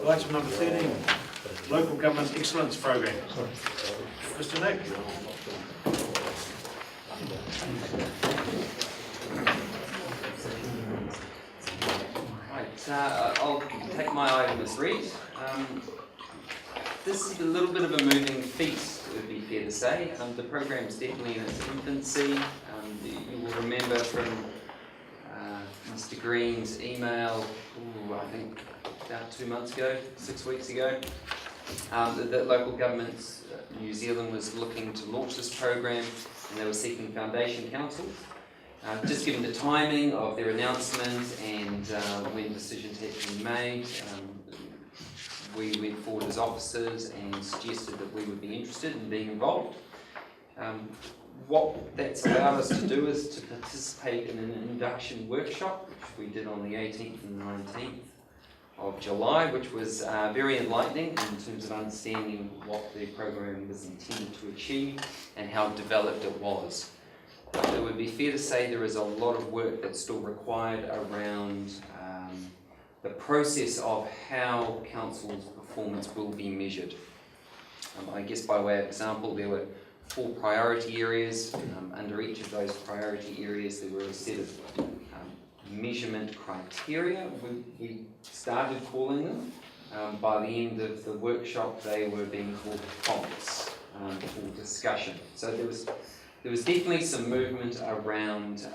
Item number 13, Local Government Excellence Programme. Mr. Nick. Right, I'll take my item as read. This is a little bit of a moving feast, it would be fair to say. The program is definitely in its infancy. You will remember from Mr. Green's email, I think about 2 months ago, 6 weeks ago, that Local Governments New Zealand was looking to launch this program, and they were seeking foundation council. Just given the timing of their announcement and when decisions had been made, we went forward as officers and suggested that we would be interested in being involved. What that's allowed us to do is to participate in an induction workshop, which we did on the 18th and 19th of July, which was very enlightening in terms of understanding what the program was intended to achieve and how developed it was. It would be fair to say there is a lot of work that's still required around the process of how council's performance will be measured. I guess by way of example, there were 4 priority areas. Under each of those priority areas there were a set of measurement criteria, we started calling them. By the end of the workshop they were being called prompts for discussion. So there was definitely some movement around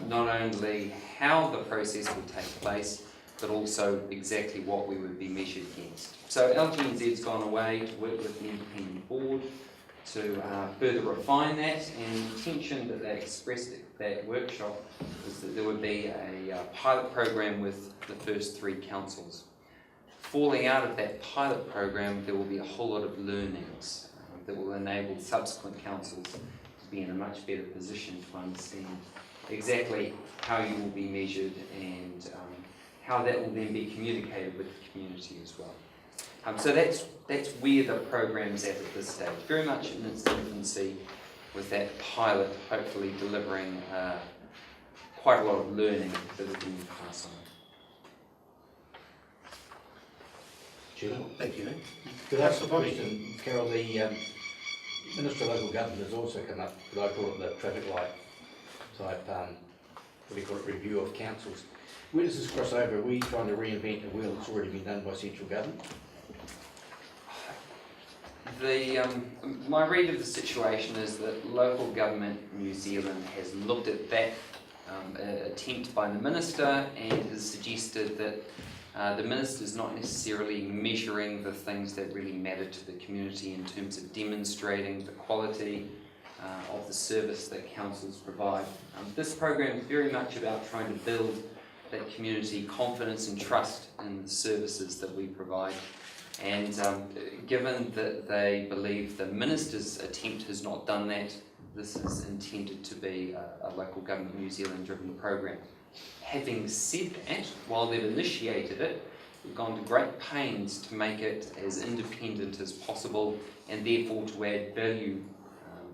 not only how the process would take place, but also exactly what we would be measured against. So LGNZ's gone away to work with the independent board to further refine that, and the intention that they expressed at that workshop was that there would be a pilot program with the first 3 councils. Falling out of that pilot program, there will be a whole lot of learnings that will enable subsequent councils to be in a much better position to understand exactly how you will be measured and how that will then be communicated with the community as well. So that's where the program's at this stage, very much in its infancy, with that pilot hopefully delivering quite a lot of learning that we can pass on. Thank you. Could I ask a question, Carol? The Minister of Local Government has also come up with, I call it the traffic light type, what do you call it, review of councils. Where does this cross over? Are we trying to reinvent the wheel that's already been done by central government? My read of the situation is that Local Government New Zealand has looked at that attempt by the Minister and has suggested that the Minister is not necessarily measuring the things that really matter to the community in terms of demonstrating the quality of the service that councils provide. This program is very much about trying to build that community confidence and trust in the services that we provide. And given that they believe the Minister's attempt has not done that, this is intended to be a Local Government New Zealand driven program. Having said that, while they've initiated it, we've gone to great pains to make it as independent as possible and therefore to add value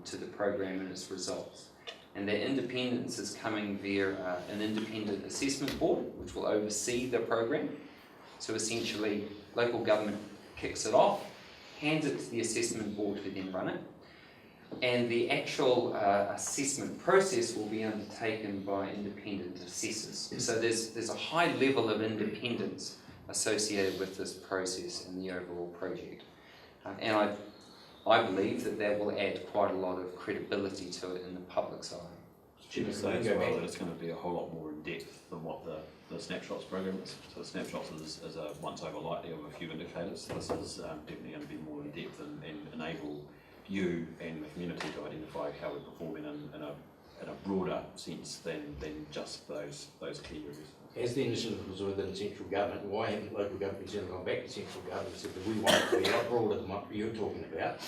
to the program and its results. And that independence is coming via an independent assessment board which will oversee the program. So essentially local government kicks it off, hands it to the assessment board who then run it, and the actual assessment process will be undertaken by independent assessors. So there's a high level of independence associated with this process and the overall project. And I believe that will add quite a lot of credibility to it in the public's eye. Should we say as well that it's going to be a whole lot more in depth than what the snapshots program is. So the snapshots is a once-over lightly of a few indicators. This is definitely going to be more in depth and enable you and the community to identify how we're performing in a broader sense than just those key areas. As the initiative was within central government, why haven't local government gone back to central government and said that we want it to be a lot broader than what you're talking about?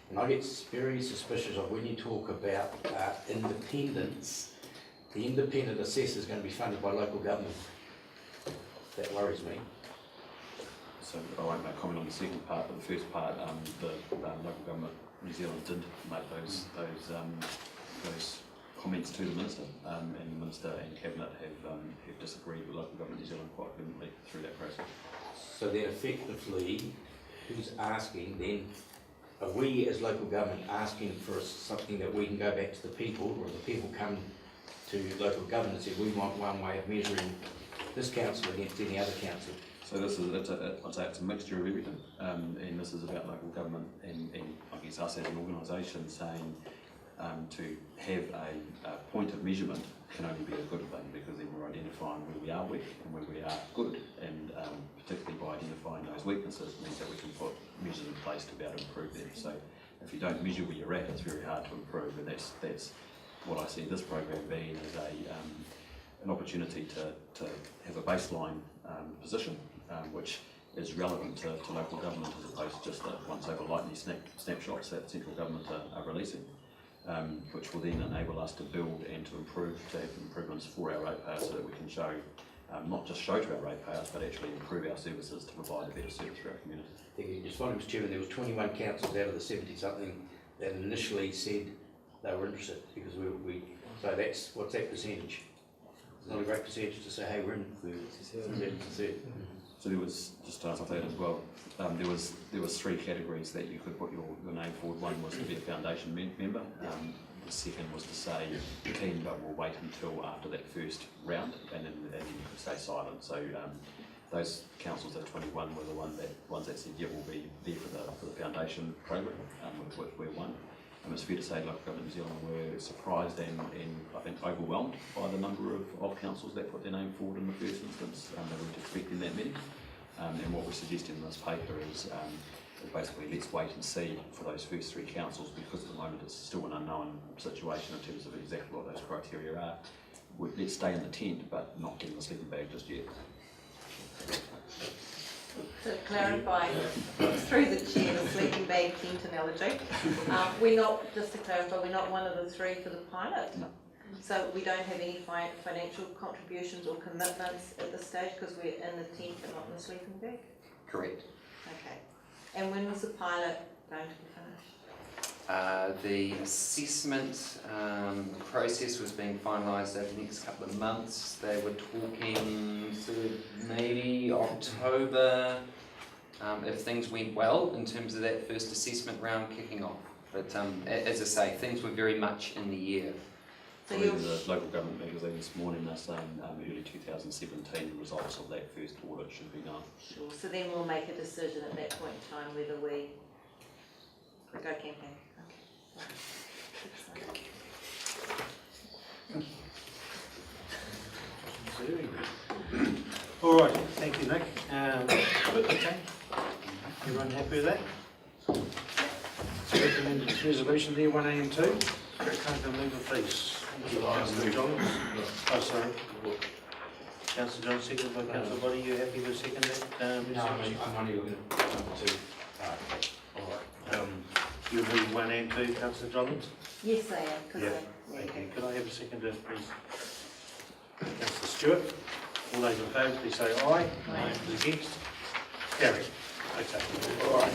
And I get very suspicious of when you talk about independence, the independent assessor is going to be funded by local government. That worries me. So I won't make comment on the second part, but the first part, the local government New Zealand did make those comments to the Minister, and the Minister and Cabinet have disagreed with local government New Zealand quite vehemently through that process. So then effectively, who's asking then, are we as local government asking for something that we can go back to the people, or the people come to local government and say, we want one way of measuring this council against any other council? So this is, I'd say it's a mixture of everything, and this is about local government and I guess us as an organisation saying to have a point of measurement can only be a good thing, because then we're identifying where we are weak and where we are good, and particularly by identifying those weaknesses means that we can put measures in place to be able to improve them. So if you don't measure where you're at, it's very hard to improve, and that's what I see this program being as an opportunity to have a baseline position which is relevant to local government, as opposed to just the once over lightning snapshots that central government are releasing. Which will then enable us to build and to improve, to have improvements for our ratepayers, so that we can show, not just show to our ratepayers, but actually improve our services to provide a better service for our community. Thank you. Just wondering, Mr. Chairman, there was 21 councils out of the 70-something that initially said they were interested, because so that's, what's that percentage? It's not a great percentage to say, hey, we're in 30%. So there was, just to answer that as well, there was 3 categories that you could put your name forward. One was to be a foundation member. The second was to say keen, but we'll wait until after that first round, and then you could stay silent. So those councils, those 21, were the ones that said, yeah, we'll be there for the foundation program, which we're one. It's fair to say local government New Zealand were surprised and I think overwhelmed by the number of councils that put their name forward in the first instance. They weren't expecting that many. And what we're suggesting in this paper is basically let's wait and see for those first 3 councils, because at the moment it's still an unknown situation in terms of exactly what those criteria are. Let's stay in the tent, but not get in the sleeping bag just yet. To clarify, through the chair, the sleeping bag tent analogy, we're not, just to clarify, we're not one of the 3 for the pilot. No. So we don't have any financial contributions or commitments at this stage, because we're in the tent but not in the sleeping bag? Correct. Okay. And when was the pilot going to be finished? The assessment process was being finalised over the next couple of months. They were talking sort of maybe October, if things went well in terms of that first assessment round kicking off. But as I say, things were very much in the air. So The local government magazine this morning, they're saying early 2017 the results of that first audit should be known. Sure. So then we'll make a decision at that point in time whether we go camping. All right, thank you, Nick. Okay, everyone happy with that? Recommended resolution there, 1A and 2. Can't go move it, please. Thank you, Councillor John. Oh, sorry. Councillor John, second by Councillor Body. You happy to second that? I'm only looking at 1 and 2. All right. You move 1 and 2, Councillor Johns? Yes, I am. Yeah. Thank you. Could I have a seconder, please? Councillor Stewart. All those in favour, please say aye. Aye. Those against? Carried. Okay. All right.